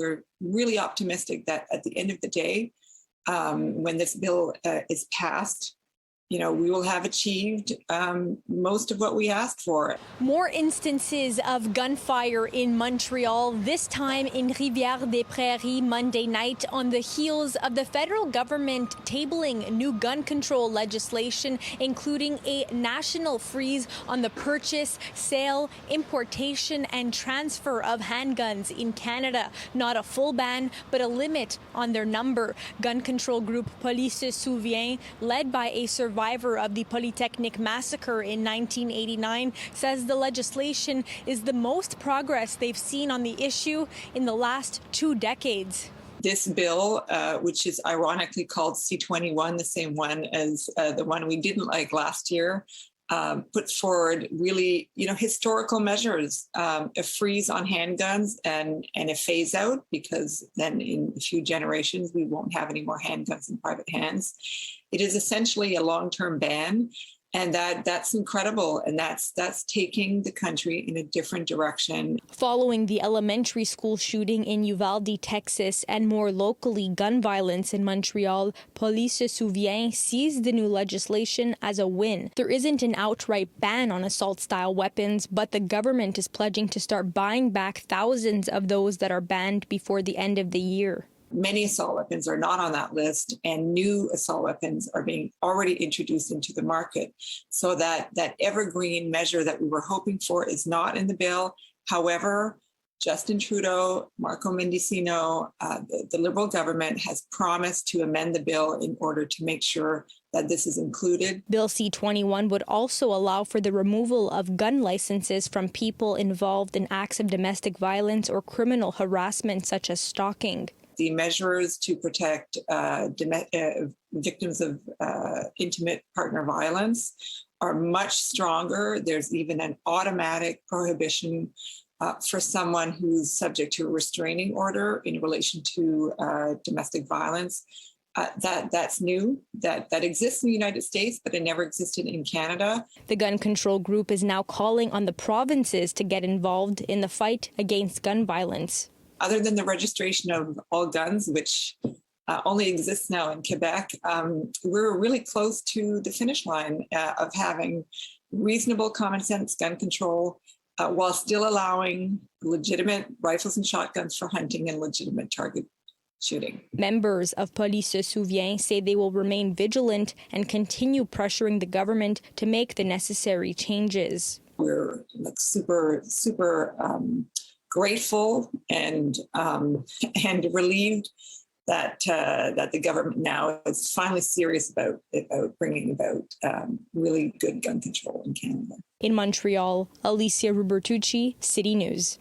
We're really optimistic that at the end of the day, when this bill is passed, we will have achieved most of what we asked for. More instances of gunfire in Montreal, this time in Rivière-des-Prairies Monday night, on the heels of the federal government tabling new gun control legislation, including a national freeze on the purchase, sale, importation, and transfer of handguns in Canada. Not a full ban, but a limit on their number. Gun control group Alyssia Rubertucci, led by a survivor of the Polytechnique massacre in 1989, says the legislation is the most progress they've seen on the issue in the last 2 decades. This bill, which is ironically called C-21, the same one as the one we didn't like last year, puts forward really, historical measures, a freeze on handguns and a phase out, because then in a few generations, we won't have any more handguns in private hands. It is essentially a long-term ban, and that's incredible, and that's taking the country in a different direction. Following the elementary school shooting in Uvalde, Texas, and more locally gun violence in Montreal, Alyssia Rubertucci sees the new legislation as a win. There isn't an outright ban on assault-style weapons, but the government is pledging to start buying back thousands of those that are banned before the end of the year. Many assault weapons are not on that list, and new assault weapons are being already introduced into the market. So that evergreen measure that we were hoping for is not in the bill. However, Justin Trudeau, Marco Mendicino, the Liberal government has promised to amend the bill in order to make sure that this is included. Bill C-21 would also allow for the removal of gun licenses from people involved in acts of domestic violence or criminal harassment, such as stalking. The measures to protect victims of intimate partner violence are much stronger. There's even an automatic prohibition for someone who's subject to a restraining order in relation to domestic violence. That's new. That exists in the United States, but it never existed in Canada. The gun control group is now calling on the provinces to get involved in the fight against gun violence. Other than the registration of all guns, which only exists now in Quebec, we're really close to the finish line of having reasonable common sense gun control while still allowing legitimate rifles and shotguns for hunting and legitimate target shooting. Members of Alyssia Rubertucci say they will remain vigilant and continue pressuring the government to make the necessary changes. We're super grateful and relieved that the government now is finally serious about bringing about really good gun control in Canada. In Montreal, Alyssia Rubertucci, City News.